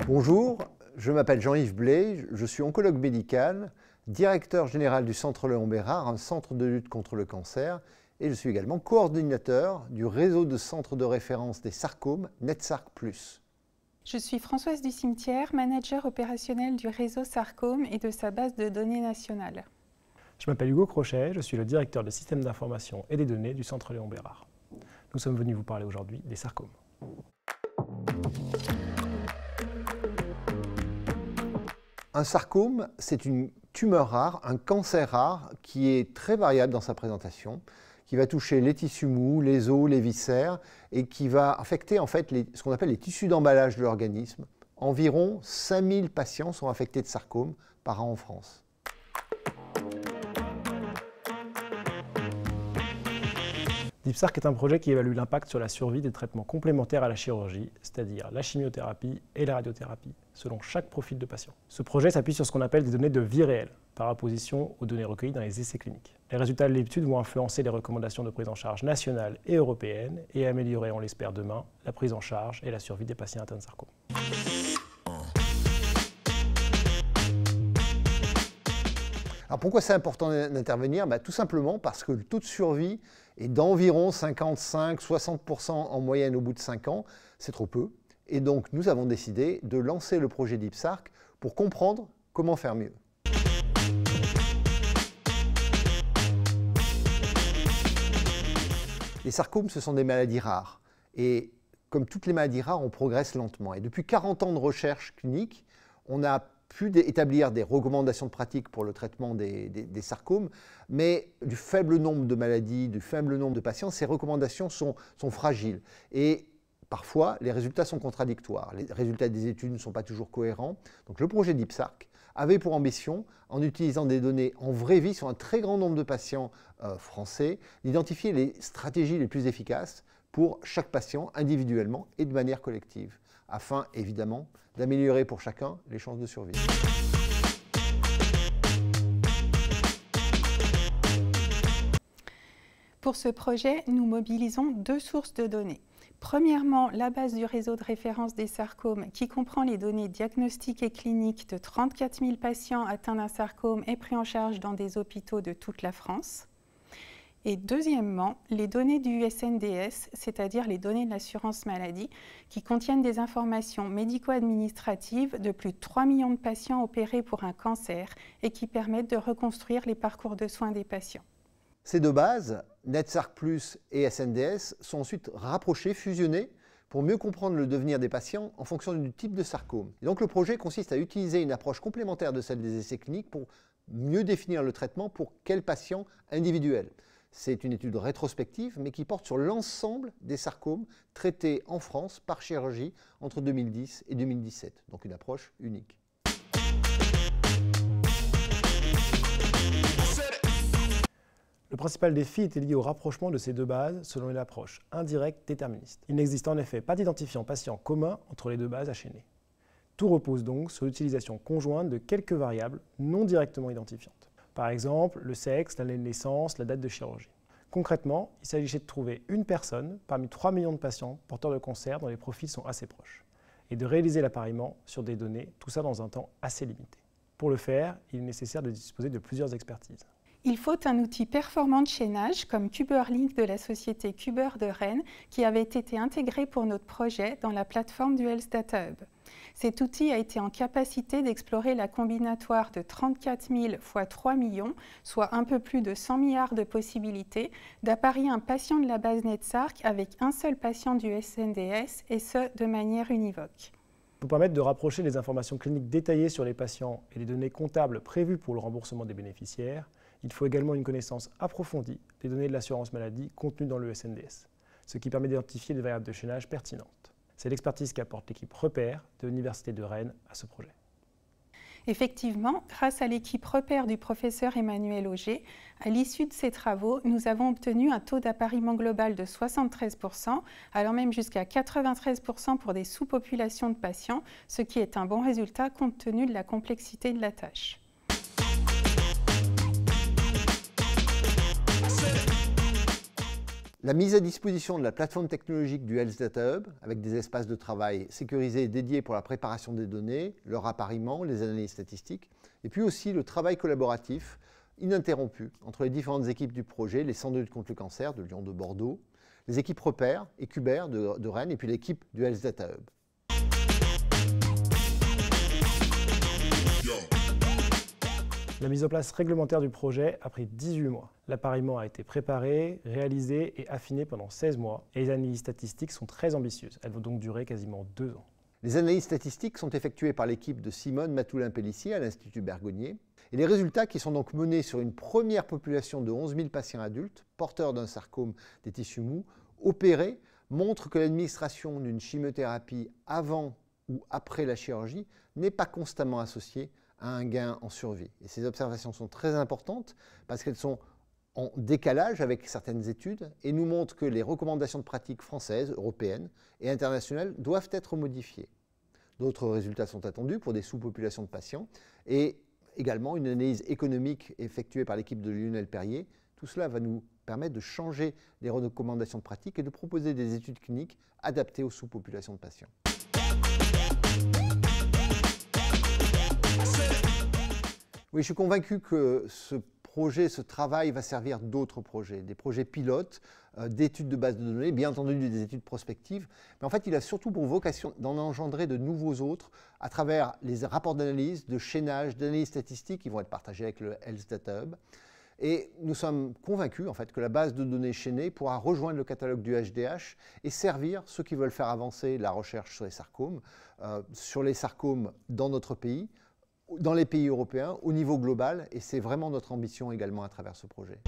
Bonjour, je m'appelle Jean-Yves Blay, je suis oncologue médical, directeur général du Centre Léon Bérard, un centre de lutte contre le cancer, et je suis également coordinateur du réseau de centres de référence des sarcomes NetSarc+. Je suis Françoise Ducimetière, manager opérationnel du réseau Sarcome et de sa base de données nationale. Je m'appelle Hugo Crochet, je suis le directeur des systèmes d'information et des données du Centre Léon Bérard. Nous sommes venus vous parler aujourd'hui des sarcomes. Un sarcome, c'est une tumeur rare, un cancer rare qui est très variable dans sa présentation, qui va toucher les tissus mous, les os, les viscères et qui va affecter en fait ce qu'on appelle les tissus d'emballage de l'organisme. Environ 5000 patients sont affectés de sarcome par an en France. DeepSarc est un projet qui évalue l'impact sur la survie des traitements complémentaires à la chirurgie, c'est-à-dire la chimiothérapie et la radiothérapie, selon chaque profil de patient. Ce projet s'appuie sur ce qu'on appelle des données de vie réelle, par opposition aux données recueillies dans les essais cliniques. Les résultats de l'étude vont influencer les recommandations de prise en charge nationales et européennes et améliorer, on l'espère demain, la prise en charge et la survie des patients atteints de sarcome. Alors pourquoi c'est important d'intervenir? Tout simplement parce que le taux de survie est d'environ 55-60% en moyenne au bout de 5 ans. C'est trop peu. Et donc nous avons décidé de lancer le projet DeepSarc pour comprendre comment faire mieux. Les sarcomes, ce sont des maladies rares. Et comme toutes les maladies rares, on progresse lentement. Et depuis 40 ans de recherche clinique, on a pu établir des recommandations de pratique pour le traitement des sarcomes, mais du faible nombre de maladies, du faible nombre de patients, ces recommandations sont fragiles. Et parfois, les résultats sont contradictoires. Les résultats des études ne sont pas toujours cohérents. Donc le projet DeepSarc avait pour ambition, en utilisant des données en vraie vie sur un très grand nombre de patients français, d'identifier les stratégies les plus efficaces pour chaque patient individuellement et de manière collective, afin évidemment d'améliorer pour chacun les chances de survie. Pour ce projet, nous mobilisons 2 sources de données. Premièrement, la base du réseau de référence des sarcomes qui comprend les données diagnostiques et cliniques de 34 000 patients atteints d'un sarcome et pris en charge dans des hôpitaux de toute la France. Et deuxièmement, les données du SNDS, c'est-à-dire les données de l'assurance maladie, qui contiennent des informations médico-administratives de plus de 3 millions de patients opérés pour un cancer et qui permettent de reconstruire les parcours de soins des patients. Ces 2 bases, NetSarc+ et SNDS, sont ensuite rapprochées, fusionnées, pour mieux comprendre le devenir des patients en fonction du type de sarcome. Et donc le projet consiste à utiliser une approche complémentaire de celle des essais cliniques pour mieux définir le traitement pour quel patient individuel. C'est une étude rétrospective, mais qui porte sur l'ensemble des sarcomes traités en France par chirurgie entre 2010 et 2017. Donc une approche unique. Le principal défi était lié au rapprochement de ces 2 bases selon une approche indirecte déterministe. Il n'existe en effet pas d'identifiant patient commun entre les 2 bases chaînées. Tout repose donc sur l'utilisation conjointe de quelques variables non directement identifiantes. Par exemple, le sexe, l'année de naissance, la date de chirurgie. Concrètement, il s'agissait de trouver une personne parmi 3 millions de patients porteurs de cancer dont les profils sont assez proches et de réaliser l'appariement sur des données, tout ça dans un temps assez limité. Pour le faire, il est nécessaire de disposer de plusieurs expertises. Il faut un outil performant de chaînage comme KuberLink de la société Kuber de Rennes qui avait été intégré pour notre projet dans la plateforme du Health Data Hub. Cet outil a été en capacité d'explorer la combinatoire de 34 000 x 3 millions, soit un peu plus de 100 milliards de possibilités, d'apparier un patient de la base NetSarc avec un seul patient du SNDS et ce, de manière univoque. Pour permettre de rapprocher les informations cliniques détaillées sur les patients et les données comptables prévues pour le remboursement des bénéficiaires, il faut également une connaissance approfondie des données de l'assurance maladie contenues dans le SNDS, ce qui permet d'identifier des variables de chaînage pertinentes. C'est l'expertise qu'apporte l'équipe Repère de l'Université de Rennes à ce projet. Effectivement, grâce à l'équipe Repère du professeur Emmanuel Auger, à l'issue de ces travaux, nous avons obtenu un taux d'appariement global de 73%, allant même jusqu'à 93% pour des sous-populations de patients, ce qui est un bon résultat compte tenu de la complexité de la tâche. La mise à disposition de la plateforme technologique du Health Data Hub, avec des espaces de travail sécurisés et dédiés pour la préparation des données, leur appariement, les analyses statistiques, et puis aussi le travail collaboratif ininterrompu entre les différentes équipes du projet, les centres de lutte contre le cancer de Lyon, de Bordeaux, les équipes Repère et Cuber de Rennes, et puis l'équipe du Health Data Hub. La mise en place réglementaire du projet a pris 18 mois. L'appariement a été préparé, réalisé et affiné pendant 16 mois. Et les analyses statistiques sont très ambitieuses. Elles vont donc durer quasiment 2 ans. Les analyses statistiques sont effectuées par l'équipe de Simone Mathoulin-Pellissier à l'Institut Bergonié. Et les résultats, qui sont donc menés sur une première population de 11 000 patients adultes, porteurs d'un sarcome des tissus mous, opérés, montrent que l'administration d'une chimiothérapie avant ou après la chirurgie n'est pas constamment associée à un gain en survie. Et ces observations sont très importantes parce qu'elles sont en décalage avec certaines études et nous montrent que les recommandations de pratique françaises, européennes et internationales doivent être modifiées. D'autres résultats sont attendus pour des sous-populations de patients et également une analyse économique effectuée par l'équipe de Lionel Perrier. Tout cela va nous permettre de changer les recommandations de pratique et de proposer des études cliniques adaptées aux sous-populations de patients. Oui, je suis convaincu que ce projet, ce travail va servir d'autres projets, des projets pilotes, d'études de base de données, bien entendu des études prospectives, mais en fait il a surtout pour vocation d'en engendrer de nouveaux autres à travers les rapports d'analyse, de chaînage, d'analyse statistique qui vont être partagés avec le Health Data Hub. Et nous sommes convaincus en fait, que la base de données chaînée pourra rejoindre le catalogue du HDH et servir ceux qui veulent faire avancer la recherche sur les sarcomes dans notre pays, dans les pays européens, au niveau global, et c'est vraiment notre ambition également à travers ce projet.